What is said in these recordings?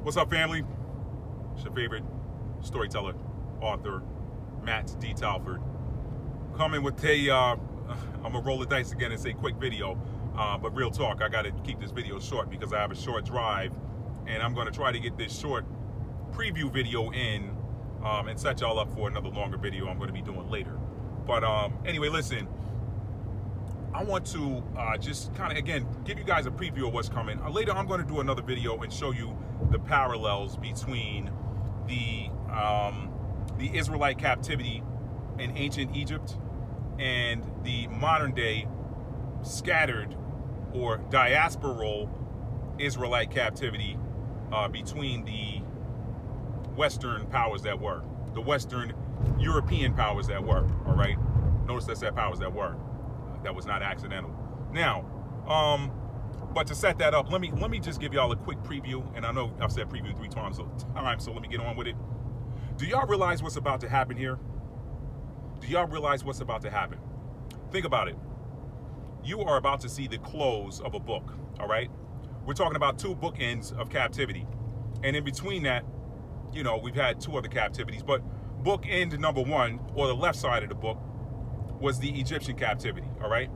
What's up, family? It's your favorite storyteller, author, Matt D. Talford. Coming with I'm gonna roll the dice again and say quick video, but real talk, I gotta keep this video short because I have a short drive, and I'm gonna try to get this short preview video in and set y'all up for another longer video I'm gonna be doing later. But anyway, listen, I want to just kind of, again, give you guys a preview of what's coming. Later, I'm going to do another video and show you the parallels between the Israelite captivity in ancient Egypt and the modern day scattered or diasporal Israelite captivity between the Western powers that were, the Western European powers that were, all right? Notice I said powers that were. That was not accidental. Now, but to set that up, let me just give y'all a quick preview. And I know I've said preview 3 times, so let me get on with it. Do y'all realize what's about to happen here? Do y'all realize what's about to happen? Think about it. You are about to see the close of a book, all right? We're talking about 2 bookends of captivity. And in between that, you know, we've had 2 other captivities, but bookend number 1, or the left side of the book, was the Egyptian captivity, all right?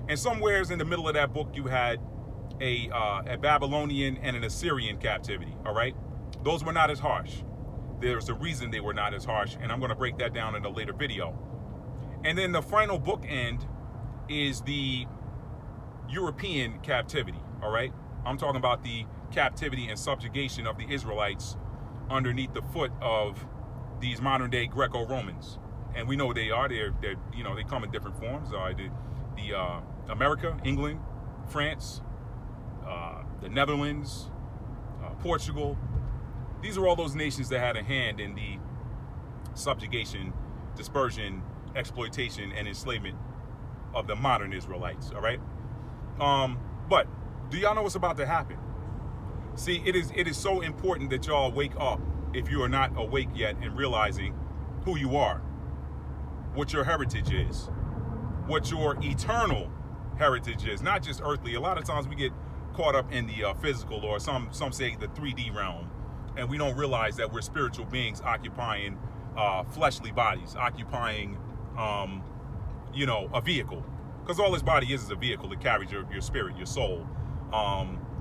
And somewheres in the middle of that book, you had a Babylonian and an Assyrian captivity, all right? Those were not as harsh. There's a reason they were not as harsh, and I'm gonna break that down in a later video. And then the final bookend is the European captivity, all right? I'm talking about the captivity and subjugation of the Israelites underneath the foot of these modern day Greco-Romans. And we know they are. They're you know, they come in different forms. The America, England, France, the Netherlands, Portugal. These are all those nations that had a hand in the subjugation, dispersion, exploitation, and enslavement of the modern Israelites. All right. But do y'all know what's about to happen? See, it is so important that y'all wake up if you are not awake yet and realizing who you are, what your heritage is, what your eternal heritage is, not just earthly. A lot of times we get caught up in the physical, or some say the 3D realm, and we don't realize that we're spiritual beings occupying fleshly bodies, occupying, you know, a vehicle. Because all this body is a vehicle that carries your spirit, your soul.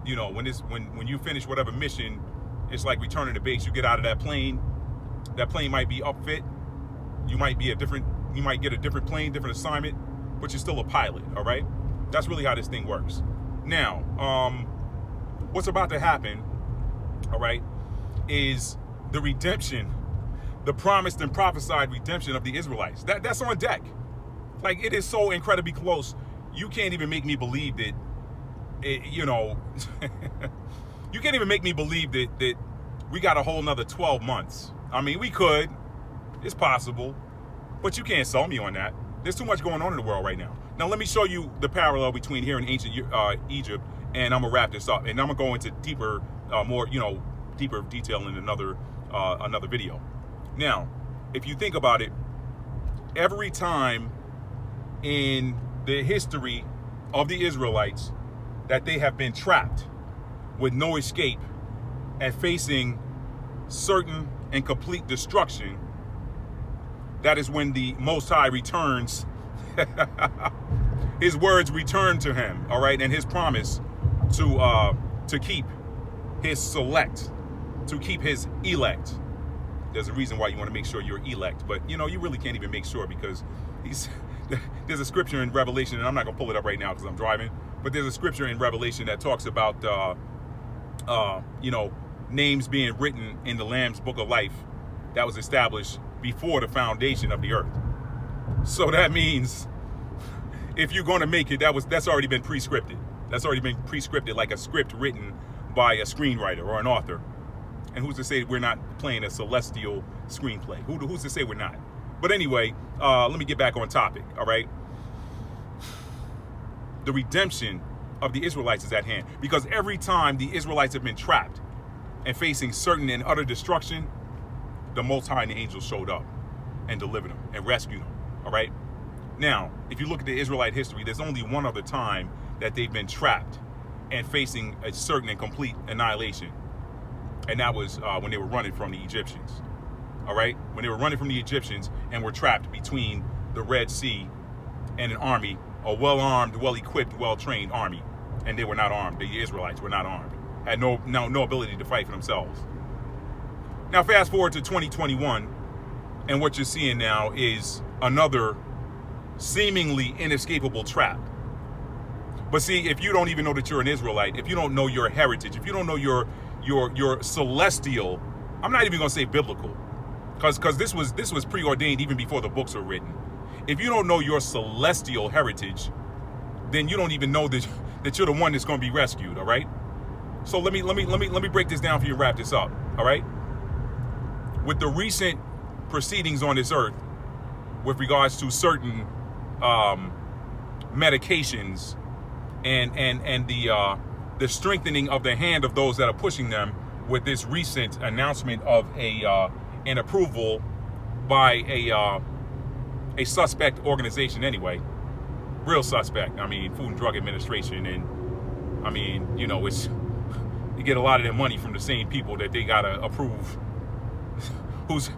You know, when you finish whatever mission, it's like returning to base. You get out of that plane. That plane might be upfit. You might get a different plane, different assignment, but you're still a pilot, all right? That's really how this thing works. Now, what's about to happen, all right, is the redemption, the promised and prophesied redemption of the Israelites. That's on deck. Like, it is so incredibly close. You can't even make me believe that, you know, you can't even make me believe that we got a whole nother 12 months. I mean, we could. It's possible. But you can't sell me on that. There's too much going on in the world right now. Now, let me show you the parallel between here and ancient Egypt, and I'm going to wrap this up. And I'm going to go into deeper, more, you know, deeper detail in another video. Now, if you think about it, every time in the history of the Israelites that they have been trapped with no escape and facing certain and complete destruction, that is when the Most High returns. His words return to him, all right, and his promise to keep his select, to keep his elect. There's a reason why you want to make sure you're elect, but you know, you really can't even make sure, because there's a scripture in Revelation, and I'm not gonna pull it up right now because I'm driving, but there's a scripture in Revelation that talks about you know, names being written in the Lamb's Book of Life that was established before the foundation of the earth. So that means if you're going to make it, that's already been prescripted. That's already been prescripted, like a script written by a screenwriter or an author. And who's to say we're not playing a celestial screenplay? Who's to say we're not? But anyway, let me get back on topic, all right? The redemption of the Israelites is at hand, because every time the Israelites have been trapped and facing certain and utter destruction, the Most High and the angels showed up and delivered them and rescued them, all right? Now, if you look at the Israelite history, there's only one other time that they've been trapped and facing a certain and complete annihilation. and that was when they were running from the Egyptians. All right, when they were running from the Egyptians and were trapped between the Red Sea and an army, a well-armed, well-equipped, well-trained army, and they were not armed. The Israelites were not armed, had no ability to fight for themselves. Now, fast forward to 2021, and what you're seeing now is another seemingly inescapable trap. But see, if you don't even know that you're an Israelite, if you don't know your heritage, if you don't know your celestial, I'm not even going to say biblical, because this was preordained even before the books were written. If you don't know your celestial heritage, then you don't even know that you're the one that's going to be rescued. All right. So let me break this down for you and wrap this up. All right. With the recent proceedings on this earth, with regards to certain medications and the strengthening of the hand of those that are pushing them, with this recent announcement of an approval by a suspect organization, anyway, real suspect. I mean, Food and Drug Administration, and I mean, you know, it's, you get a lot of their money from the same people that they gotta approve, whose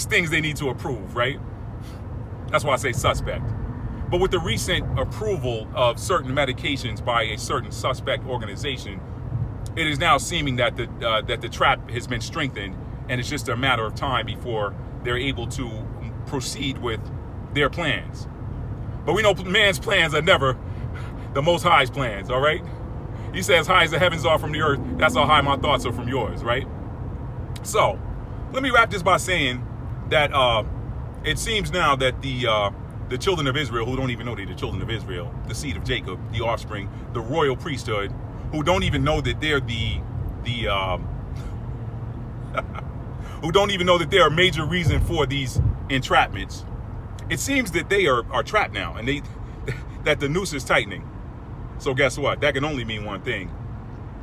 things they need to approve, right? That's why I say suspect. But with the recent approval of certain medications by a certain suspect organization, it is now seeming that the trap has been strengthened, and it's just a matter of time before they're able to proceed with their plans. But we know man's plans are never the Most High's plans, all right? He says, high as the heavens are from the earth, that's how high my thoughts are from yours, right? So, let me wrap this by saying that it seems now that the children of Israel, who don't even know they're the children of Israel, the seed of Jacob, the offspring, the royal priesthood, who don't even know that they're who don't even know that they're a major reason for these entrapments. It seems that they are trapped now, and that the noose is tightening. So guess what? That can only mean one thing.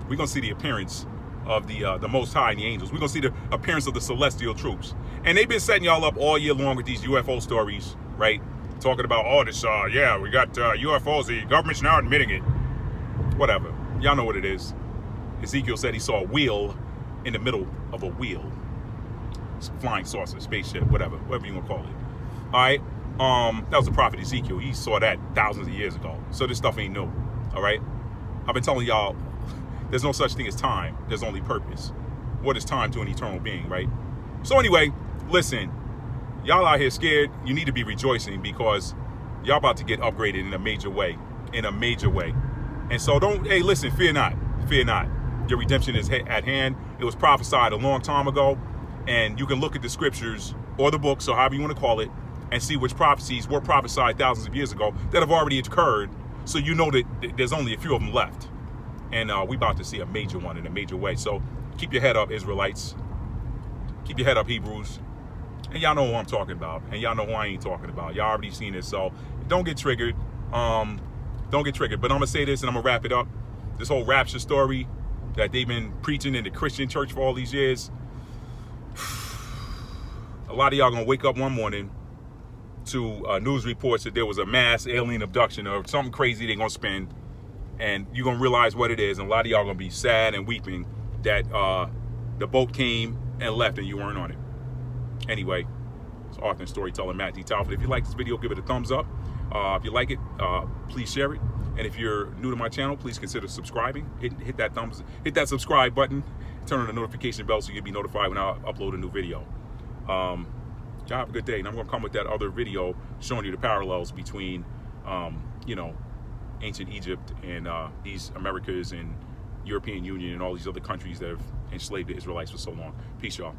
We're gonna see the appearance of the Most High and the angels. We're gonna see the appearance of the celestial troops. And they've been setting y'all up all year long with these UFO stories, right? Talking about all this, yeah, we got UFOs, the government's now admitting it. Whatever. Y'all know what it is. Ezekiel said he saw a wheel in the middle of a wheel. It's a flying saucer, spaceship, whatever you want to call it. All right? That was the prophet Ezekiel. He saw that thousands of years ago. So this stuff ain't new. All right? I've been telling y'all, there's no such thing as time. There's only purpose. What is time to an eternal being, right? So anyway, listen. Y'all out here scared. You need to be rejoicing, because y'all about to get upgraded in a major way. In a major way. And so hey, listen, fear not. Fear not. Your redemption is at hand. It was prophesied a long time ago. And you can look at the scriptures or the books, or however you want to call it, and see which prophecies were prophesied thousands of years ago that have already occurred. So you know that there's only a few of them left. And we about to see a major one in a major way. So keep your head up, Israelites. Keep your head up, Hebrews. And y'all know who I'm talking about. And y'all know who I ain't talking about. Y'all already seen it. So don't get triggered. Don't get triggered. But I'm going to say this, and I'm going to wrap it up. This whole rapture story that they've been preaching in the Christian church for all these years. A lot of y'all going to wake up one morning to news reports that there was a mass alien abduction or something crazy they're going to spin. And you're going to realize what it is. And a lot of y'all going to be sad and weeping that the boat came and left and you weren't on it. Anyway, it's author and storyteller Matt D. Talford. If you like this video, give it a thumbs up. If you like it, please share it. And if you're new to my channel, please consider subscribing. Hit that subscribe button. Turn on the notification bell so you'll be notified when I upload a new video. Y'all have a good day. And I'm going to come with that other video showing you the parallels between, you know, ancient Egypt and these Americas and European Union and all these other countries that have enslaved the Israelites for so long. Peace, y'all.